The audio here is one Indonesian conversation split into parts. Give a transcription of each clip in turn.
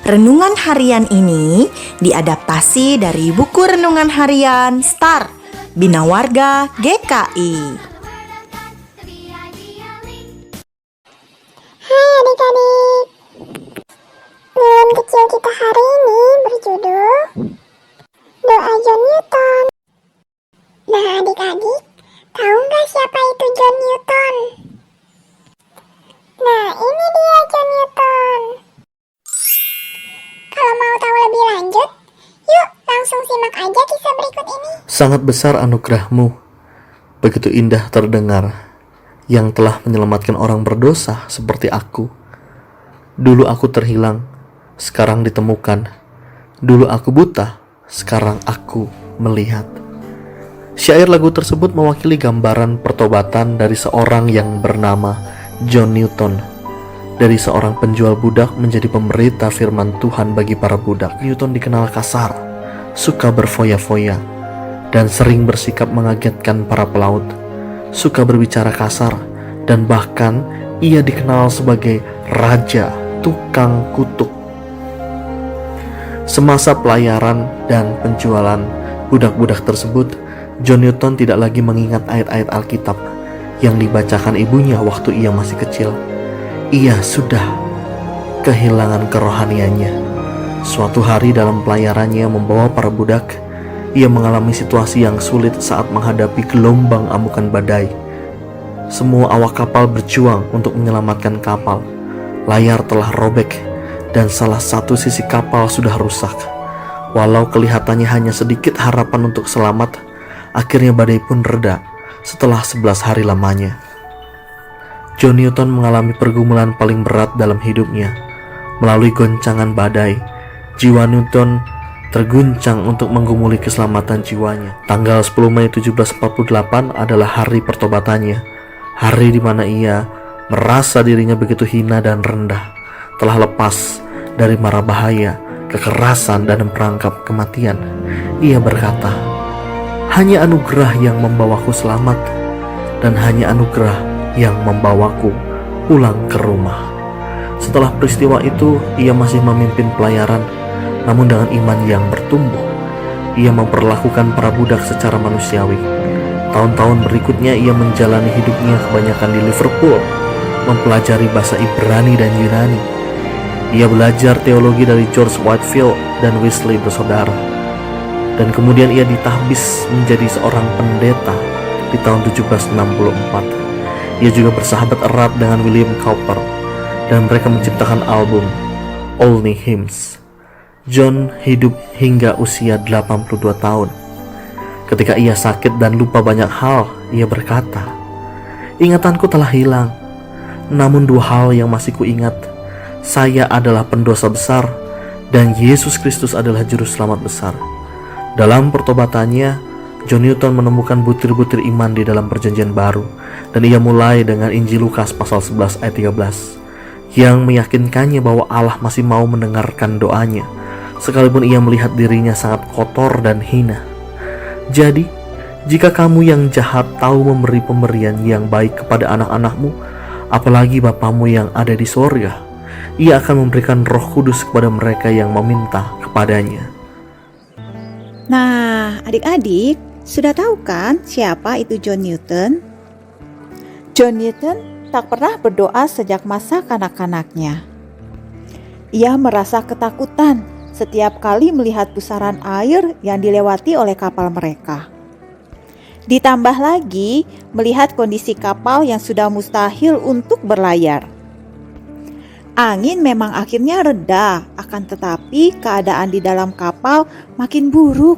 Renungan harian ini diadaptasi dari buku renungan harian Star Bina Warga GKI. Hai adik-adik, renungan kecil kita hari ini berjudul Doa John Newton. Nah adik-adik, tahu nggak siapa itu John Newton? Nah ini dia John Newton. Kalau mau tahu lebih lanjut, yuk langsung simak aja kisah berikut ini. Sangat besar anugerah-Mu, begitu indah terdengar, yang telah menyelamatkan orang berdosa seperti aku. Dulu aku terhilang, sekarang ditemukan. Dulu aku buta, sekarang aku melihat. Syair lagu tersebut mewakili gambaran pertobatan dari seorang yang bernama John Newton. Dari seorang penjual budak menjadi pemberita firman Tuhan bagi para budak. Newton dikenal kasar, suka berfoya-foya, dan sering bersikap mengagetkan para pelaut. Suka berbicara kasar, dan bahkan ia dikenal sebagai raja tukang kutuk. Semasa pelayaran dan penjualan budak-budak tersebut, John Newton tidak lagi mengingat ayat-ayat Alkitab yang dibacakan ibunya waktu ia masih kecil. Ia sudah kehilangan kerohaniannya. Suatu hari dalam pelayarannya membawa para budak, ia mengalami situasi yang sulit saat menghadapi gelombang amukan badai. Semua awak kapal berjuang untuk menyelamatkan kapal. Layar telah robek dan salah satu sisi kapal sudah rusak. Walau kelihatannya hanya sedikit harapan untuk selamat, akhirnya badai pun reda setelah 11 hari lamanya. John Newton mengalami pergumulan paling berat dalam hidupnya. Melalui goncangan badai, jiwa Newton terguncang untuk menggumuli keselamatan jiwanya. Tanggal 10 Mei 1748 adalah hari pertobatannya. Hari di mana ia merasa dirinya begitu hina dan rendah, telah lepas dari mara bahaya, kekerasan, dan perangkap kematian. Ia berkata, "Hanya anugerah yang membawaku selamat, dan hanya anugerah yang membawaku pulang ke rumah." Setelah peristiwa itu, ia masih memimpin pelayaran, namun dengan iman yang bertumbuh. Ia memperlakukan para budak secara manusiawi. Tahun-tahun berikutnya ia menjalani hidupnya kebanyakan di Liverpool, mempelajari bahasa Ibrani dan Yunani. Ia belajar teologi dari George Whitefield dan Wesley bersaudara. Dan kemudian ia ditahbis menjadi seorang pendeta di tahun 1764. Ia juga bersahabat erat dengan William Cowper, dan mereka menciptakan album Olney Hymns. John hidup hingga usia 82 tahun. Ketika ia sakit dan lupa banyak hal, ia berkata, "Ingatanku telah hilang, namun dua hal yang masih kuingat. Saya adalah pendosa besar, dan Yesus Kristus adalah juru selamat besar." Dalam pertobatannya, John Newton menemukan butir-butir iman di dalam perjanjian baru, dan ia mulai dengan Injil Lukas pasal 11 ayat 13 yang meyakinkannya bahwa Allah masih mau mendengarkan doanya sekalipun ia melihat dirinya sangat kotor dan hina. Jadi, jika kamu yang jahat tahu memberi pemberian yang baik kepada anak-anakmu, apalagi Bapamu yang ada di sorga, ia akan memberikan Roh Kudus kepada mereka yang meminta kepadanya. Nah, adik-adik, sudah tahu kan siapa itu John Newton? John Newton tak pernah berdoa sejak masa kanak-kanaknya. Ia merasa ketakutan setiap kali melihat pusaran air yang dilewati oleh kapal mereka. Ditambah lagi melihat kondisi kapal yang sudah mustahil untuk berlayar. Angin memang akhirnya reda, akan tetapi keadaan di dalam kapal makin buruk.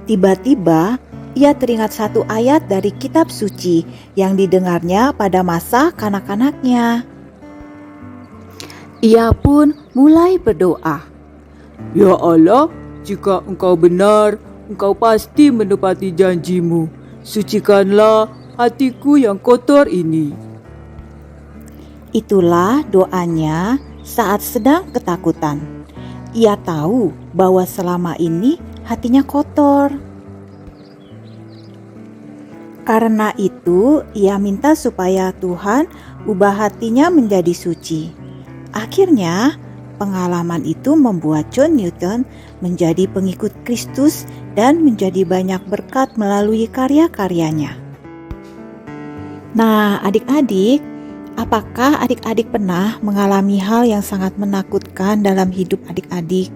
Tiba-tiba ia teringat satu ayat dari kitab suci yang didengarnya pada masa kanak-kanaknya. Ia pun mulai berdoa, Ya Allah, jika Engkau benar, Engkau pasti menepati janjimu. Sucikanlah hatiku yang kotor ini. Itulah doanya saat sedang ketakutan. Ia tahu bahwa selama ini hatinya kotor. Karena itu, ia minta supaya Tuhan ubah hatinya menjadi suci. Akhirnya, Pengalaman itu membuat John Newton menjadi pengikut Kristus dan menjadi banyak berkat melalui karya-karyanya. Nah, adik-adik, apakah adik-adik pernah mengalami hal yang sangat menakutkan dalam hidup adik-adik?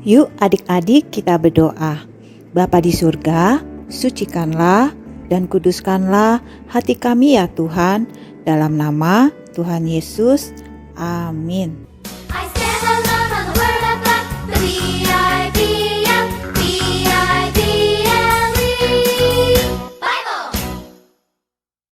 Yuk adik-adik kita berdoa. Bapa di surga, sucikanlah dan kuduskanlah hati kami ya Tuhan, dalam nama Tuhan Yesus. Amin. I stand alone on the word of God, the VIP.